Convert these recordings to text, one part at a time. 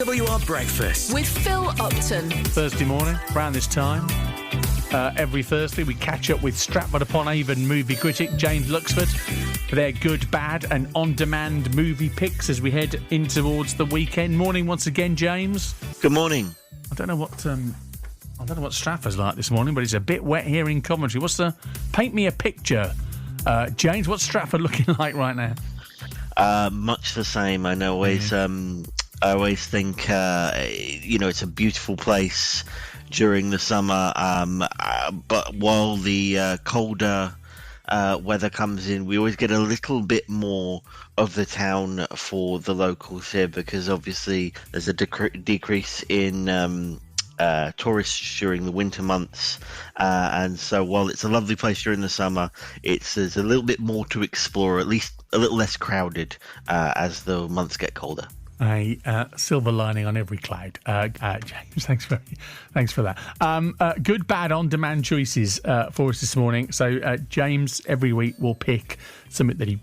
CWR Breakfast with Phil Upton. Thursday morning, around this time, every Thursday, we catch up with Stratford-upon-Avon movie critic James Luxford for their good, bad and on-demand movie picks as we head in towards the weekend. Morning once again, James. Good morning. I don't know what Stratford's like this morning, but it's a bit wet here in Coventry. Paint me a picture, James. What's Stratford looking like right now? Much the same. I always think, it's a beautiful place during the summer. But while the colder weather comes in, we always get a little bit more of the town for the locals here, because obviously there's a decrease in tourists during the winter months, and so while it's a lovely place during the summer, there's a little bit more to explore, at least a little less crowded as the months get colder. A silver lining on every cloud. James, thanks for that. Good, bad, on-demand choices for us this morning. So James every week will pick something that he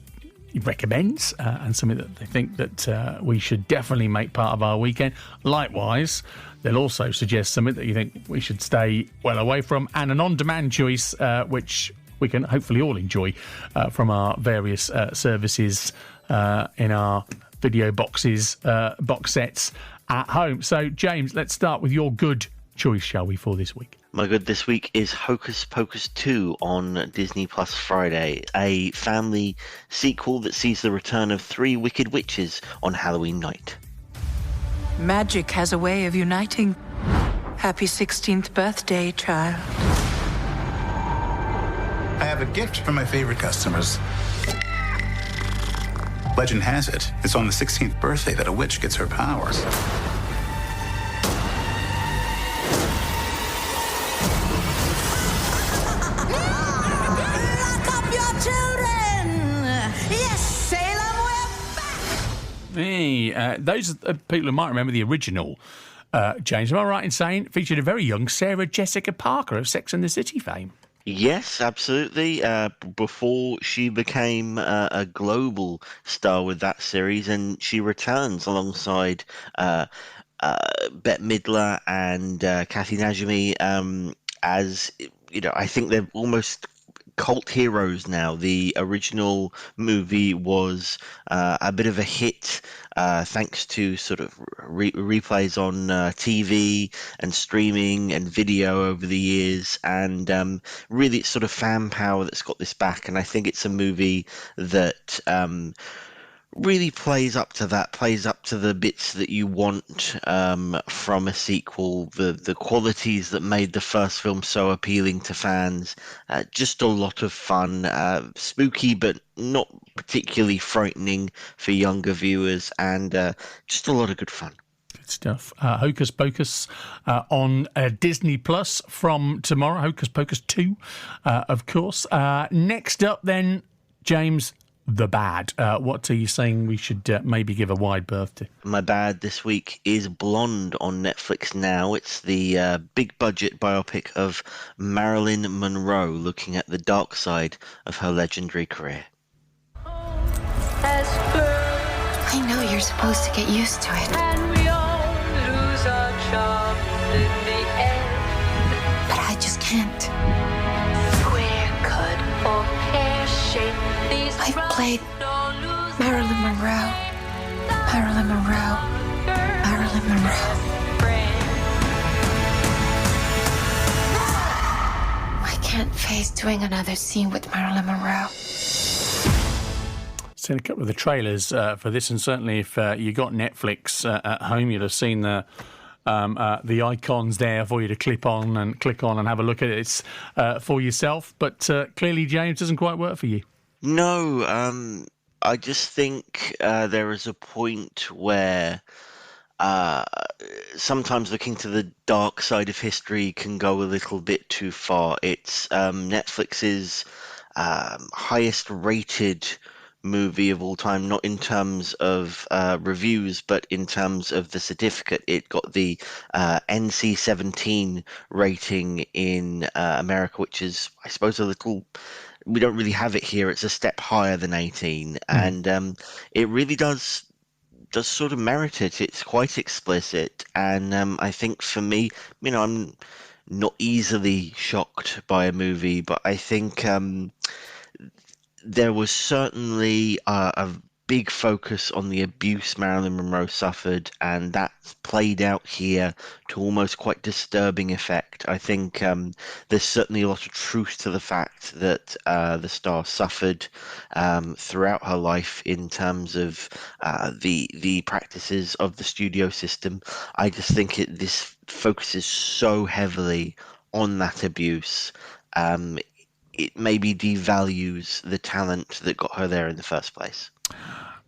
recommends and something that they think that we should definitely make part of our weekend. Likewise, they'll also suggest something that you think we should stay well away from, and an on-demand choice which we can hopefully all enjoy from our various services in our video box sets at home. So, James, let's start with your good choice, shall we, for this week? My good this week is Hocus Pocus 2 on Disney Plus Friday, a family sequel that sees the return of 3 wicked witches on Halloween night. Magic has a way of uniting. Happy 16th birthday, child. I have a gift for my favorite customers. Legend has it, it's on the 16th birthday that a witch gets her powers. Lock up your children! Yes, Salem, we're back! Hey, those are people who might remember the original, James. Am I right in saying featured a very young Sarah Jessica Parker of Sex and the City fame? Yes, absolutely. Before she became a global star with that series, and she returns alongside Bette Midler and Kathy Najimy as, I think they're almost cult heroes now. The original movie was a bit of a hit thanks to sort of replays on TV and streaming and video over the years, and really it's sort of fan power that's got this back. And I think it's a movie that really plays up to the bits that you want from a sequel, the qualities that made the first film so appealing to fans. Just a lot of fun, spooky but not particularly frightening for younger viewers, and just a lot of good fun. Good stuff. Hocus Pocus on Disney Plus from tomorrow. Hocus Pocus 2, of course. Next up then, James, the bad. What are you saying we should maybe give a wide berth to? My bad this week is Blonde on Netflix now. It's the big budget biopic of Marilyn Monroe, looking at the dark side of her legendary career. I know you're supposed to get used to it. And we all lose our charms in the end. But I just can't. Square cut or pear-shaped. I've played Marilyn Monroe. Marilyn Monroe. Marilyn Monroe. I can't face doing another scene with Marilyn Monroe. Seen a couple of the trailers for this, and certainly if you got Netflix at home, you'd have seen the icons there for you to click on and have a look at it for yourself. But clearly, James, doesn't quite work for you. No, I just think there is a point where sometimes looking to the dark side of history can go a little bit too far. It's Netflix's highest rated movie of all time, not in terms of reviews, but in terms of the certificate. It got the NC-17 rating in America, which is, I suppose, a little... We don't really have it here. It's a step higher than 18. And it really does does sort of merit it. It's quite explicit, and I think for me, I'm not easily shocked by a movie, but I think there was certainly a big focus on the abuse Marilyn Monroe suffered, and that's played out here to almost quite disturbing effect. I think there's certainly a lot of truth to the fact that the star suffered throughout her life in terms of the practices of the studio system. I just think this focuses so heavily on that abuse. It maybe devalues the talent that got her there in the first place.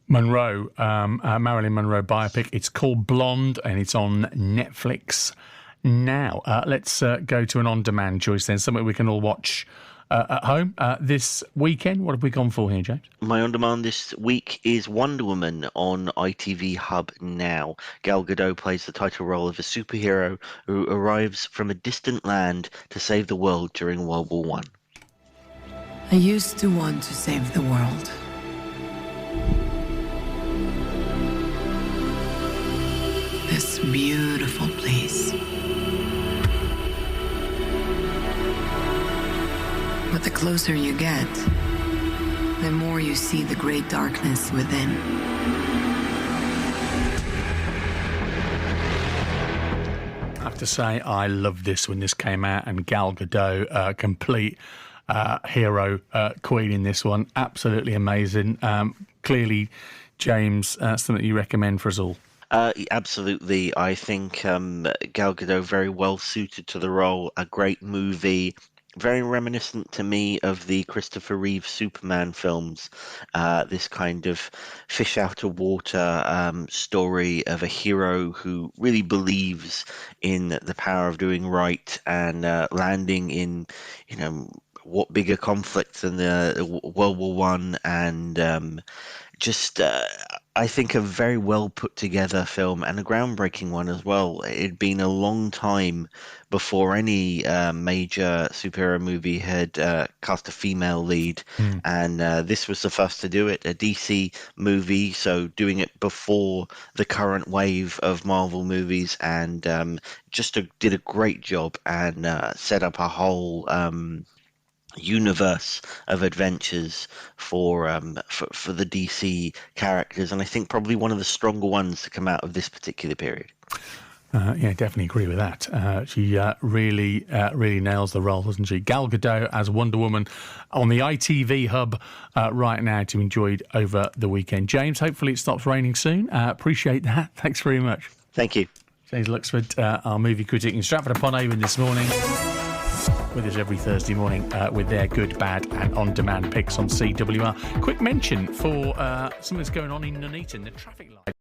Monroe, Marilyn Monroe biopic. It's called Blonde, and it's on Netflix now. Let's go to an on-demand choice then, something we can all watch at home this weekend. What have we gone for here, James? My on-demand this week is Wonder Woman on ITV Hub now. Gal Gadot plays the title role of a superhero who arrives from a distant land to save the world during World War I. I used to want to save the world. This beautiful place. But the closer you get, the more you see the great darkness within. I have to say, I loved this when this came out, and Gal Gadot, complete hero queen in this one. Absolutely amazing. Clearly, James, something you recommend for us all. Absolutely. I think Gal Gadot very well suited to the role. A great movie. Very reminiscent to me of the Christopher Reeve Superman films. This kind of fish out of water story of a hero who really believes in the power of doing right and landing in, what bigger conflict than the World War One, and I think a very well put together film, and a groundbreaking one as well. It'd been a long time before any major superhero movie had cast a female lead, and this was the first to do it. A DC movie, so doing it before the current wave of Marvel movies, and did a great job and set up a whole universe of adventures for the DC characters, and I think probably one of the stronger ones to come out of this particular period. Yeah, definitely agree with that. She really nails the role, doesn't she? Gal Gadot as Wonder Woman on the ITV Hub right now to enjoy over the weekend. James, hopefully it stops raining soon. Appreciate that. Thanks very much. Thank you. James Luxford, our movie critic in Stratford-upon-Avon this morning, with us every Thursday morning with their good, bad and on-demand picks on CWR. Quick mention for something that's going on in Nuneaton, the traffic light.